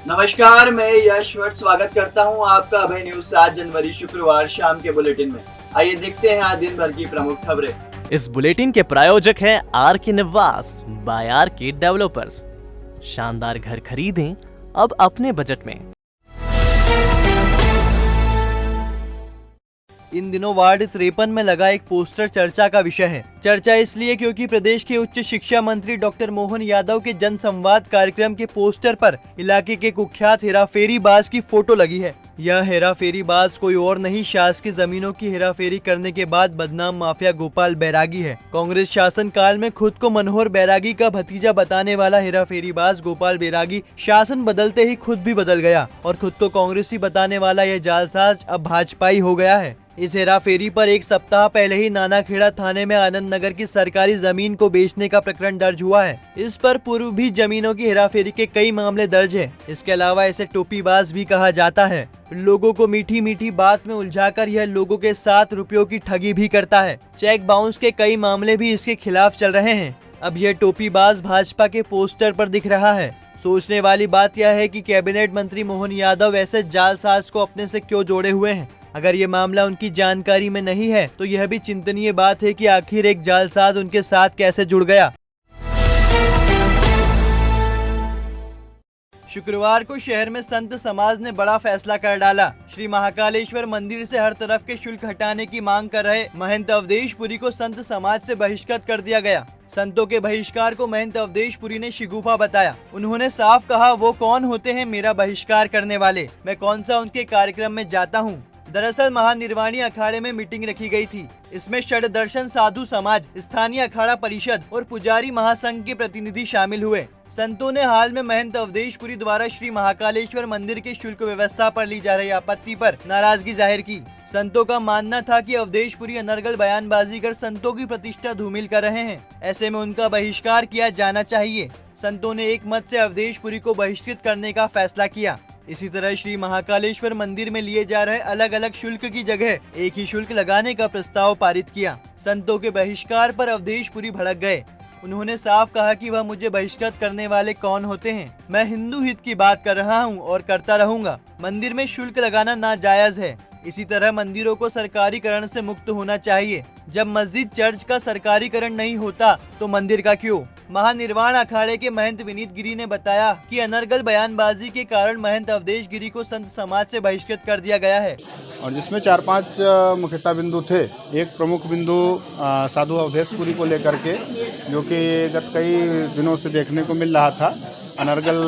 नमस्कार, मैं यशवर्त स्वागत करता हूं आपका अभय न्यूज 7 जनवरी शुक्रवार शाम के बुलेटिन में। आइए देखते हैं आज दिन भर की प्रमुख खबरें। इस बुलेटिन के प्रायोजक हैं आर के निवास बाय आर के डेवलपर्स। शानदार घर खरीदें अब अपने बजट में। इन दिनों वार्ड 53 में लगा एक पोस्टर चर्चा का विषय है। चर्चा इसलिए क्योंकि प्रदेश के उच्च शिक्षा मंत्री डॉक्टर मोहन यादव के जन संवाद कार्यक्रम के पोस्टर पर इलाके के कुख्यात हेराफेरीबाज की फोटो लगी है। यह हेराफेरीबाज कोई और नहीं, शासकीय जमीनों की हेराफेरी करने के बाद बदनाम माफिया गोपाल बैरागी है। कांग्रेस शासन काल में खुद को मनोहर बैरागी का भतीजा बताने वाला हेराफेरीबाज गोपाल बैरागी शासन बदलते ही खुद भी बदल गया और खुद को कांग्रेसी बताने वाला यह जालसाज अब भाजपाई हो गया है। इस हेराफेरी पर एक सप्ताह पहले ही नानाखेड़ा थाने में आनंद नगर की सरकारी जमीन को बेचने का प्रकरण दर्ज हुआ है। इस पर पूर्व भी जमीनों की हेराफेरी के कई मामले दर्ज है। इसके अलावा इसे टोपीबाज भी कहा जाता है। लोगों को मीठी मीठी बात में उलझाकर यह लोगों के 7 रुपयों की ठगी भी करता है। चेक बाउंस के कई मामले भी इसके खिलाफ चल रहे हैं। अब यह टोपीबाज भाजपा के पोस्टर पर दिख रहा है। सोचने वाली बात यह है कि कैबिनेट मंत्री मोहन यादव ऐसे जालसाज को अपने से क्यों जोड़े हुए हैं। अगर ये मामला उनकी जानकारी में नहीं है तो यह भी चिंतनीय बात है कि आखिर एक जालसाज उनके साथ कैसे जुड़ गया। शुक्रवार को शहर में संत समाज ने बड़ा फैसला कर डाला। श्री महाकालेश्वर मंदिर से हर तरफ के शुल्क हटाने की मांग कर रहे महंत अवधेश पुरी को संत समाज से बहिष्कृत कर दिया गया। संतों के बहिष्कार को महंत अवधेश पुरी ने शिगुफा बताया। उन्होंने साफ कहा, वो कौन होते हैं मेरा बहिष्कार करने वाले, मैं कौन सा उनके कार्यक्रम में जाता हूँ। दरअसल महानिर्वाणी अखाड़े में मीटिंग रखी गई थी। इसमें षड दर्शन साधु समाज, स्थानीय अखाड़ा परिषद और पुजारी महासंघ के प्रतिनिधि शामिल हुए। संतों ने हाल में महंत अवधेश पुरी द्वारा श्री महाकालेश्वर मंदिर के शुल्क व्यवस्था पर ली जा रही आपत्ति पर नाराजगी जाहिर की। संतों का मानना था कि अवधेश पुरी अनर्गल बयानबाजी कर संतों की प्रतिष्ठा धूमिल कर रहे हैं। ऐसे में उनका बहिष्कार किया जाना चाहिए। संतों ने एक मत से अवधेश पुरी को बहिष्कृत करने का फैसला किया। इसी तरह श्री महाकालेश्वर मंदिर में लिए जा रहे अलग अलग शुल्क की जगह एक ही शुल्क लगाने का प्रस्ताव पारित किया। संतों के बहिष्कार पर अवधेश पुरी भड़क गए। उन्होंने साफ कहा कि वह मुझे बहिष्कृत करने वाले कौन होते हैं। मैं हिंदू हित की बात कर रहा हूं और करता रहूंगा। मंदिर में शुल्क लगाना नाजायज है। इसी तरह मंदिरों को सरकारीकरण से मुक्त होना चाहिए। जब मस्जिद चर्च का सरकारीकरण नहीं होता तो मंदिर का क्यों। महानिर्वाण अखाड़े के महंत विनीत गिरी ने बताया कि अनर्गल बयानबाजी के कारण महंत अवधेश गिरी को संत समाज से बहिष्कृत कर दिया गया है और जिसमें 4-5 मुख्यता बिंदु थे। एक प्रमुख बिंदु साधु अवधेश पुरी को लेकर के, जो कि गत कई दिनों से देखने को मिल रहा था। अनर्गल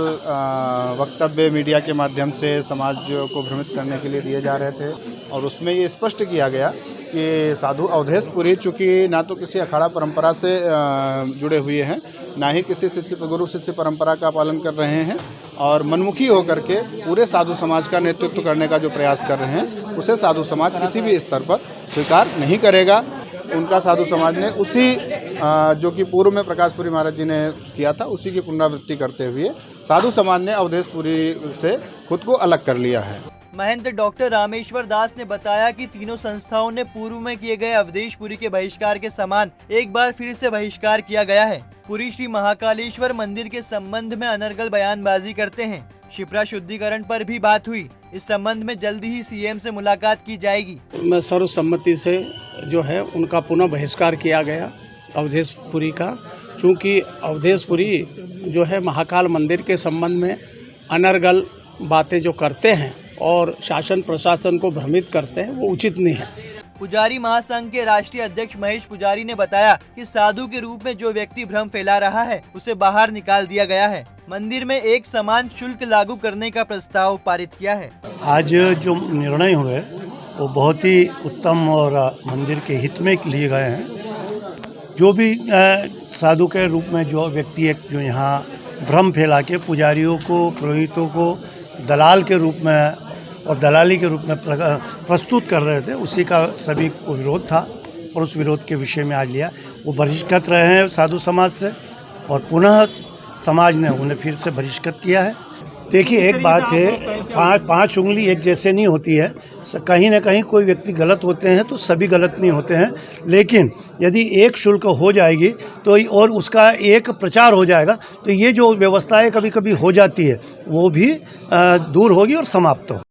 वक्तव्य मीडिया के माध्यम से समाज को भ्रमित करने के लिए दिए जा रहे थे और उसमें ये स्पष्ट किया गया कि साधु अवधेश पुरी चूँकि ना तो किसी अखाड़ा परंपरा से जुड़े हुए हैं, ना ही किसी गुरु शिष्य परंपरा का पालन कर रहे हैं और मनमुखी होकर के पूरे साधु समाज का नेतृत्व करने का जो प्रयास कर रहे हैं उसे साधु समाज किसी भी स्तर पर स्वीकार नहीं करेगा। उनका साधु समाज ने उसी जो कि पूर्व में प्रकाशपुरी महाराज जी ने किया था उसी की पुनरावृत्ति करते हुए साधु समाज ने अवधेश पुरी से खुद को अलग कर लिया है। महंत डॉक्टर रामेश्वर दास ने बताया कि तीनों संस्थाओं ने पूर्व में किए गए अवधेश पुरी के बहिष्कार के समान एक बार फिर से बहिष्कार किया गया है। पुरी श्री महाकालेश्वर मंदिर के संबंध में अनर्गल बयानबाजी करते हैं। शिप्रा शुद्धिकरण पर भी बात हुई। इस संबंध में जल्दी ही सीएम से मुलाकात की जाएगी। मैं सर्वसम्मति से जो है उनका पुनः बहिष्कार किया गया अवधेश पुरी का, क्योंकि अवधेश पुरी जो है महाकाल मंदिर के संबंध में अनर्गल बातें जो करते हैं और शासन प्रशासन को भ्रमित करते हैं वो उचित नहीं है। पुजारी महासंघ के राष्ट्रीय अध्यक्ष महेश पुजारी ने बताया कि साधु के रूप में जो व्यक्ति भ्रम फैला रहा है उसे बाहर निकाल दिया गया है। मंदिर में एक समान शुल्क लागू करने का प्रस्ताव पारित किया है। आज जो निर्णय हुए वो बहुत ही उत्तम और मंदिर के हित में लिए गए हैं। जो भी साधु के रूप में जो व्यक्ति एक जो यहाँ भ्रम फैला के पुजारियों को, पुरोहितों को दलाल के रूप में और दलाली के रूप में प्रस्तुत कर रहे थे, उसी का सभी को विरोध था और उस विरोध के विषय में आज लिया। वो बहिष्कृत रहे हैं साधु समाज से और पुनः समाज ने उन्हें फिर से बहिष्कृत किया है। देखिए, एक बात है, पांच उंगली एक जैसे नहीं होती है। कहीं ना कहीं कोई व्यक्ति गलत होते हैं तो सभी गलत नहीं होते हैं, लेकिन यदि एक शुल्क हो जाएगी तो और उसका एक प्रचार हो जाएगा तो ये जो व्यवस्थाएं कभी कभी हो जाती है वो भी दूर होगी और समाप्त हो।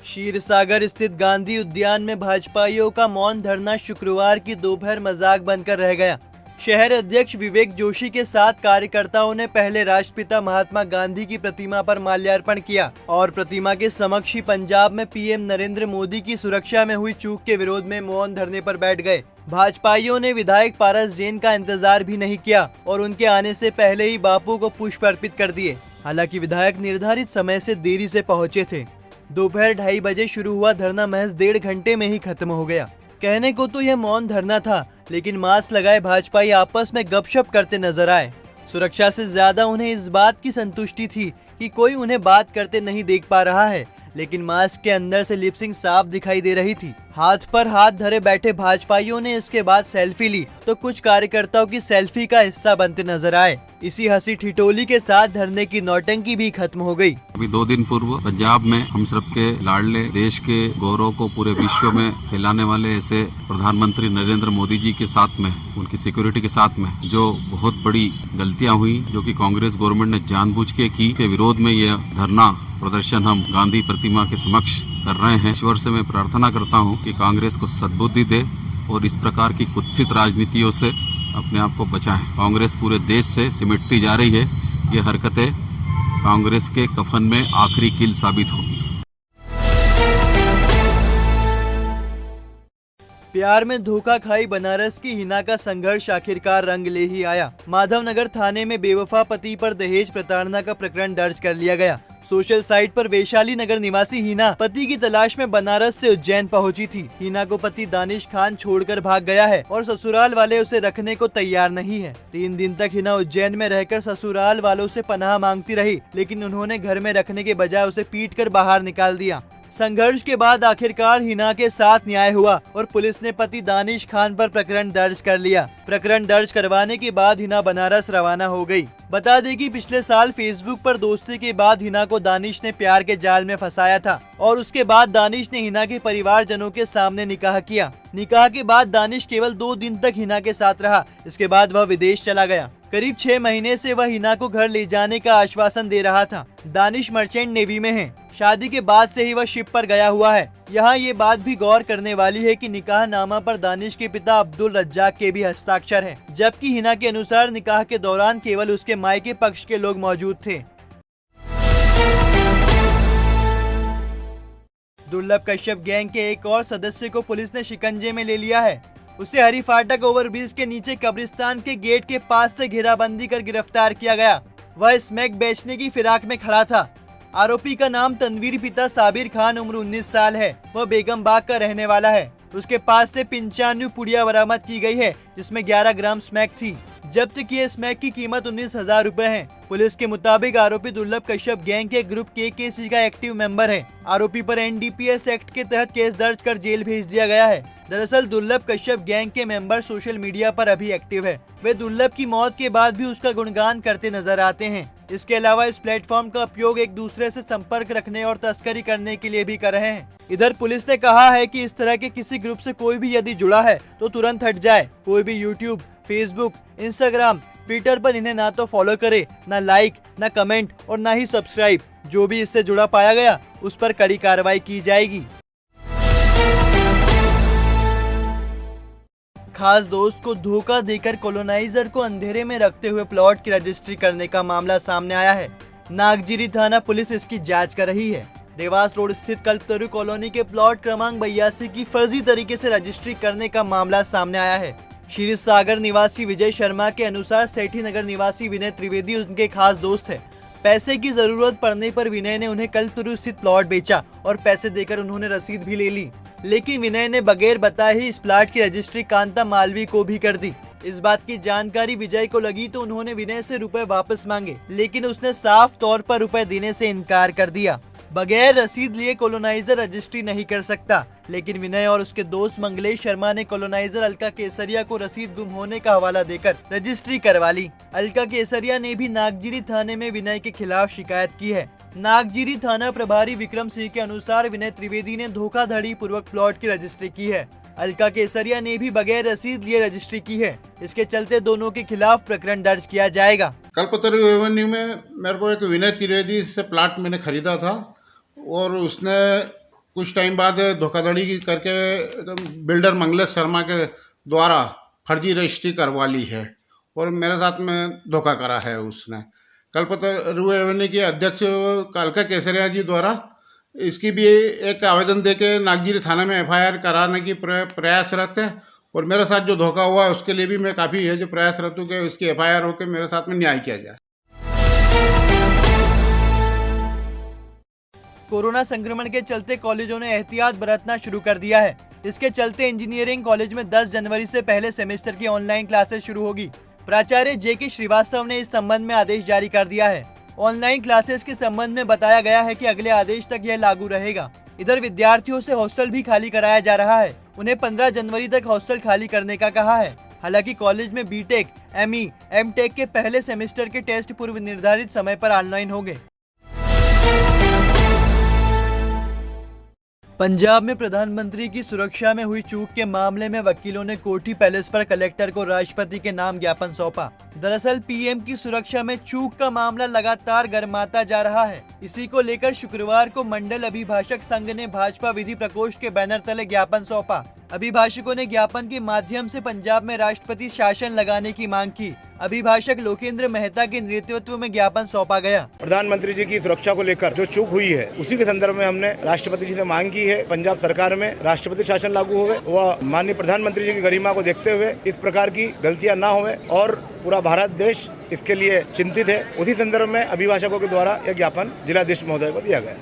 क्षीरसागर स्थित गांधी उद्यान में भाजपाइयों का मौन धरना शुक्रवार की दोपहर मजाक बनकर रह गया। शहर अध्यक्ष विवेक जोशी के साथ कार्यकर्ताओं ने पहले राष्ट्रपिता महात्मा गांधी की प्रतिमा पर माल्यार्पण किया और प्रतिमा के समक्ष ही पंजाब में पीएम नरेंद्र मोदी की सुरक्षा में हुई चूक के विरोध में मौन धरने पर बैठ गए। भाजपाइयों ने विधायक पारस जैन का इंतजार भी नहीं किया और उनके आने से पहले ही बापू को पुष्प अर्पित कर दिए। हालांकि विधायक निर्धारित समय से देरी से पहुंचे थे। दोपहर 2:30 बजे शुरू हुआ धरना महज 1.5 घंटे में ही खत्म हो गया। कहने को तो यह मौन धरना था, लेकिन मास्क लगाए भाजपाई आपस में गपशप करते नजर आए। सुरक्षा से ज्यादा उन्हें इस बात की संतुष्टि थी कि कोई उन्हें बात करते नहीं देख पा रहा है, लेकिन मास्क के अंदर से लिपसिंग साफ दिखाई दे रही थी। हाथ पर हाथ धरे बैठे भाजपाइयों ने इसके बाद सेल्फी ली तो कुछ कार्यकर्ताओं की सेल्फी का हिस्सा बनते नजर आए। इसी हंसी ठिठोली के साथ धरने की नौटंकी भी खत्म हो गई। अभी 2 दिन पूर्व पंजाब में हम सबके लाडले देश के गौरव को पूरे विश्व में फैलाने वाले ऐसे प्रधानमंत्री नरेंद्र मोदी जी के साथ में, उनकी सिक्योरिटी के साथ में जो बहुत बड़ी गलतियां हुई, जो कि कांग्रेस गवर्नमेंट ने जानबूझ के की, के विरोध में यह धरना प्रदर्शन हम गांधी प्रतिमा के समक्ष कर रहे हैं। ईश्वर से मैं प्रार्थना करता हूं कि कांग्रेस को सद्बुद्धि दे और इस प्रकार की कुत्सित राजनीतियों से अपने आप को बचाएं। कांग्रेस पूरे देश से सिमटती जा रही है। ये हरकतें कांग्रेस के कफन में आखिरी कील साबित होगी। प्यार में धोखा खाई बनारस की हिना का संघर्ष आखिरकार रंग ले ही आया। माधवनगर थाने में बेवफा पति पर दहेज प्रताड़ना का प्रकरण दर्ज कर लिया गया। सोशल साइट पर वैशाली नगर निवासी हिना पति की तलाश में बनारस से उज्जैन पहुंची थी। हिना को पति दानिश खान छोड़कर भाग गया है और ससुराल वाले उसे रखने को तैयार नहीं है। 3 दिन तक हिना उज्जैन में रहकर ससुराल वालों से पनाह मांगती रही, लेकिन उन्होंने घर में रखने के बजाय उसे पीटकर बाहर निकाल दिया। संघर्ष के बाद आखिरकार हिना के साथ न्याय हुआ और पुलिस ने पति दानिश खान पर प्रकरण दर्ज कर लिया। प्रकरण दर्ज करवाने के बाद हिना बनारस रवाना हो गई। बता दें कि पिछले साल फेसबुक पर दोस्ती के बाद हिना को दानिश ने प्यार के जाल में फंसाया था और उसके बाद दानिश ने हिना के परिवारजनों के सामने निकाह किया। निकाह के बाद दानिश केवल 2 दिन तक हिना के साथ रहा। इसके बाद वह विदेश चला गया। करीब 6 महीने से वह हिना को घर ले जाने का आश्वासन दे रहा था। दानिश मर्चेंट नेवी में है। शादी के बाद से ही वह शिप पर गया हुआ है। यहाँ ये बात भी गौर करने वाली है कि निकाह नामा पर दानिश के पिता अब्दुल रज्जाक के भी हस्ताक्षर हैं, जबकि हिना के अनुसार निकाह के दौरान केवल उसके मायके पक्ष के लोग मौजूद थे। दुर्लभ कश्यप गैंग के एक और सदस्य को पुलिस ने शिकंजे में ले लिया है। उसे हरी फाटक ओवरब्रिज के नीचे कब्रिस्तान के गेट के पास से घेराबंदी कर गिरफ्तार किया गया। वह स्मैक बेचने की फिराक में खड़ा था। आरोपी का नाम तनवीर पिता साबिर खान, उम्र 19 साल है। वह बेगम बाग का रहने वाला है। उसके पास से 95 पुड़िया बरामद की गई है, जिसमें 11 ग्राम स्मैक थी। जब्त किए स्मैक की कीमत 19,000 रुपए है। पुलिस के मुताबिक आरोपी दुर्लभ कश्यप गैंग के ग्रुप KKC का एक्टिव मेंबर है। आरोपी पर NDPS एक्ट के तहत केस दर्ज कर जेल भेज दिया गया है। दरअसल दुर्लभ कश्यप गैंग के मेंबर सोशल मीडिया पर अभी एक्टिव है। वे दुर्लभ की मौत के बाद भी उसका गुणगान करते नजर आते हैं। इसके अलावा इस प्लेटफॉर्म का उपयोग एक दूसरे से संपर्क रखने और तस्करी करने के लिए भी कर रहे हैं। इधर पुलिस ने कहा है कि इस तरह के किसी ग्रुप से कोई भी यदि जुड़ा है तो तुरंत हट जाए। कोई भी YouTube, Facebook, Instagram, Twitter पर इन्हें ना तो फॉलो करे, ना लाइक, ना कमेंट और ना ही सब्सक्राइब। जो भी इससे जुड़ा पाया गया उस पर कड़ी कार्रवाई की जाएगी। खास दोस्त को धोखा देकर कॉलोनाइजर को अंधेरे में रखते हुए प्लॉट की रजिस्ट्री करने का मामला सामने आया है। नागजिरी थाना पुलिस इसकी जांच कर रही है। देवास रोड स्थित कल्पतरु कॉलोनी के प्लॉट क्रमांक 82 की फर्जी तरीके से रजिस्ट्री करने का मामला सामने आया है। क्षीरसागर निवासी विजय शर्मा के अनुसार सेठी नगर निवासी विनय त्रिवेदी उनके खास दोस्त है। पैसे की जरूरत पड़ने पर विनय ने उन्हें कल्पतरु स्थित प्लॉट बेचा और पैसे देकर उन्होंने रसीद भी ले ली, लेकिन विनय ने बगैर बताए ही इस प्लाट की रजिस्ट्री कांता मालवी को भी कर दी। इस बात की जानकारी विजय को लगी तो उन्होंने विनय से रुपए वापस मांगे, लेकिन उसने साफ तौर पर रुपए देने से इनकार कर दिया। बगैर रसीद लिए कॉलोनाइजर रजिस्ट्री नहीं कर सकता, लेकिन विनय और उसके दोस्त मंगलेश शर्मा ने कॉलोनाइजर अलका केसरिया को रसीद गुम होने का हवाला देकर रजिस्ट्री करवा ली। अलका केसरिया ने भी नागजीरी थाने में विनय के खिलाफ शिकायत की है। नागजीरी थाना प्रभारी विक्रम सिंह के अनुसार विनय त्रिवेदी ने धोखाधड़ी पूर्वक प्लॉट की रजिस्ट्री की है। अलका केसरिया ने भी बगैर रसीद लिए रजिस्ट्री की है। इसके चलते दोनों के खिलाफ प्रकरण दर्ज किया जाएगा। कल्पतरु एवेन्यू में मेरे को एक विनय त्रिवेदी से प्लाट मैंने खरीदा था और उसने कुछ टाइम बाद धोखाधड़ी करके बिल्डर मंगलेश शर्मा के द्वारा फर्जी रजिस्ट्री करवा ली है और मेरे साथ में धोखा करा है उसने। कल्पतरु एवेन्यू के अध्यक्ष अलका केसरिया जी द्वारा इसकी भी एक आवेदन देके नागजीरी थाना में एफआईआर कराने की प्रयासरत है और मेरे साथ जो धोखा हुआ है उसके लिए भी मैं काफ़ी है जो प्रयासरत हूँ कि उसकी एफआईआर होकर मेरे साथ में न्याय किया जाए। कोरोना संक्रमण के चलते कॉलेजों ने एहतियात बरतना शुरू कर दिया है। इसके चलते इंजीनियरिंग कॉलेज में 10 जनवरी से पहले सेमेस्टर की ऑनलाइन क्लासेस शुरू होगी। प्राचार्य जे.के. श्रीवास्तव ने इस संबंध में आदेश जारी कर दिया है। ऑनलाइन क्लासेस के संबंध में बताया गया है कि अगले आदेश तक यह लागू रहेगा। इधर विद्यार्थियों से हॉस्टल भी खाली कराया जा रहा है। उन्हें 15 जनवरी तक हॉस्टल खाली करने का कहा है। हालांकि कॉलेज में बीटेक, एमई, एमटेक के पहले सेमेस्टर के टेस्ट पूर्व निर्धारित समय पर ऑनलाइन होंगे। पंजाब में प्रधानमंत्री की सुरक्षा में हुई चूक के मामले में वकीलों ने कोठी पैलेस पर कलेक्टर को राष्ट्रपति के नाम ज्ञापन सौंपा। दरअसल पीएम की सुरक्षा में चूक का मामला लगातार गर्माता जा रहा है। इसी को लेकर शुक्रवार को मंडल अभिभाषक संघ ने भाजपा विधि प्रकोष्ठ के बैनर तले ज्ञापन सौंपा। अभिभाषकों ने ज्ञापन के माध्यम से पंजाब में राष्ट्रपति शासन लगाने की मांग की। अभिभाषक लोकेंद्र मेहता के नेतृत्व में ज्ञापन सौंपा गया। प्रधानमंत्री जी की सुरक्षा को लेकर जो चूक हुई है उसी के संदर्भ में हमने राष्ट्रपति जी से मांग की है पंजाब सरकार में राष्ट्रपति शासन लागू होवे व माननीय प्रधानमंत्री जी की गरिमा को देखते हुए इस प्रकार की गलतियां ना होवे और पूरा भारत देश इसके लिए चिंतित है। उसी संदर्भ में अभिभाषकों के द्वारा यह ज्ञापन जिलाधीश महोदय को दिया गया।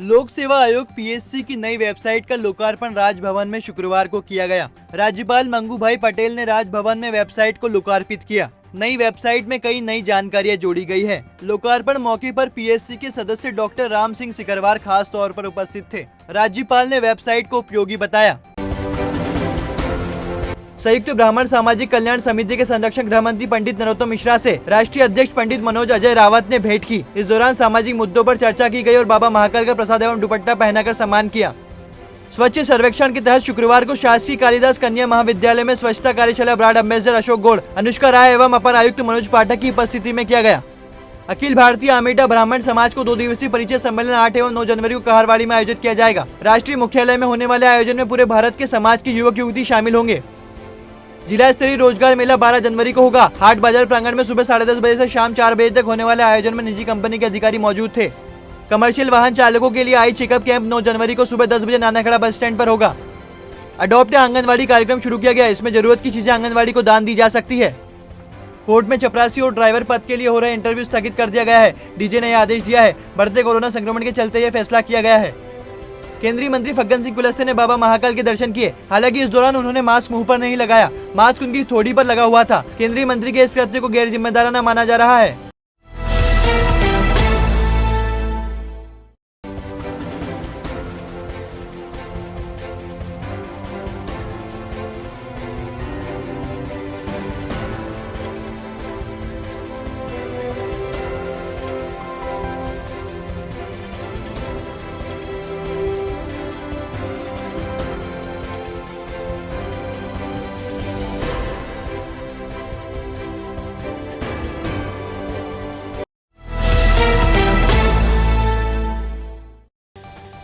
लोक सेवा आयोग पीएससी की नई वेबसाइट का लोकार्पण राजभवन में शुक्रवार को किया गया। राज्यपाल मंगूभाई पटेल ने राजभवन में वेबसाइट को लोकार्पित किया। नई वेबसाइट में कई नई जानकारियां जोड़ी गई है। लोकार्पण मौके पर पीएससी के सदस्य डॉक्टर राम सिंह सिकरवार खास तौर पर उपस्थित थे। राज्यपाल ने वेबसाइट को उपयोगी बताया। संयुक्त ब्राह्मण सामाजिक कल्याण समिति के संरक्षक गृह मंत्री पंडित नरोत्तम मिश्रा से राष्ट्रीय अध्यक्ष पंडित मनोज अजय रावत ने भेंट की। इस दौरान सामाजिक मुद्दों पर चर्चा की गई और बाबा महाकाल का प्रसाद एवं दुपट्टा पहनाकर सम्मान किया। स्वच्छ सर्वेक्षण के तहत शुक्रवार को शासकीय कालिदास कन्या महाविद्यालय में स्वच्छता कार्यशाला ब्रांड एम्बेसडर अशोक गौड़, अनुष्का राय एवं अपर आयुक्त मनोज पाठक की उपस्थिति में किया गया। अखिल भारतीय आमेटा ब्राह्मण समाज को 2 दिवसीय परिचय सम्मेलन 8 एवं 9 जनवरी को कहारवाड़ी में आयोजित किया जाएगा। राष्ट्रीय मुख्यालय में होने वाले आयोजन में पूरे भारत के समाज के युवक युवती शामिल होंगे। जिला स्तरीय रोजगार मेला 12 जनवरी को होगा। हाट बाजार प्रांगण में सुबह 10:30 बजे से शाम 4 बजे तक होने वाले आयोजन में निजी कंपनी के अधिकारी मौजूद थे। कमर्शियल वाहन चालकों के लिए आई चेकअप कैंप 9 जनवरी को सुबह 10 बजे नानाखेड़ा बस स्टैंड पर होगा। अडॉप्ट आंगनवाड़ी कार्यक्रम शुरू किया गया। इसमें जरूरत की चीजें आंगनवाड़ी को दान दी जा सकती है। कोर्ट में चपरासी और ड्राइवर पद के लिए हो रहे इंटरव्यू स्थगित कर दिया गया है। डीजे ने यह आदेश दिया है। बढ़ते कोरोना संक्रमण के चलते यह फैसला किया गया है। केंद्रीय मंत्री फग्गन सिंह कुलस्ते ने बाबा महाकाल के दर्शन किए। हालांकि इस दौरान उन्होंने मास्क मुंह पर नहीं लगाया। मास्क उनकी थोड़ी पर लगा हुआ था। केंद्रीय मंत्री के इस कृत्य को गैर जिम्मेदाराना माना जा रहा है।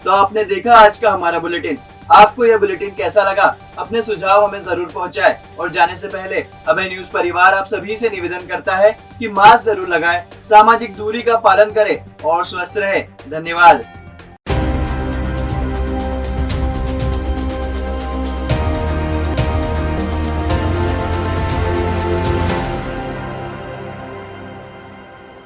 तो आपने देखा आज का हमारा बुलेटिन। आपको यह बुलेटिन कैसा लगा? अपने सुझाव हमें जरूर पहुंचाएं। और जाने से पहले अभय न्यूज परिवार आप सभी से निवेदन करता है कि मास्क जरूर लगाएं, सामाजिक दूरी का पालन करें और स्वस्थ रहें। धन्यवाद।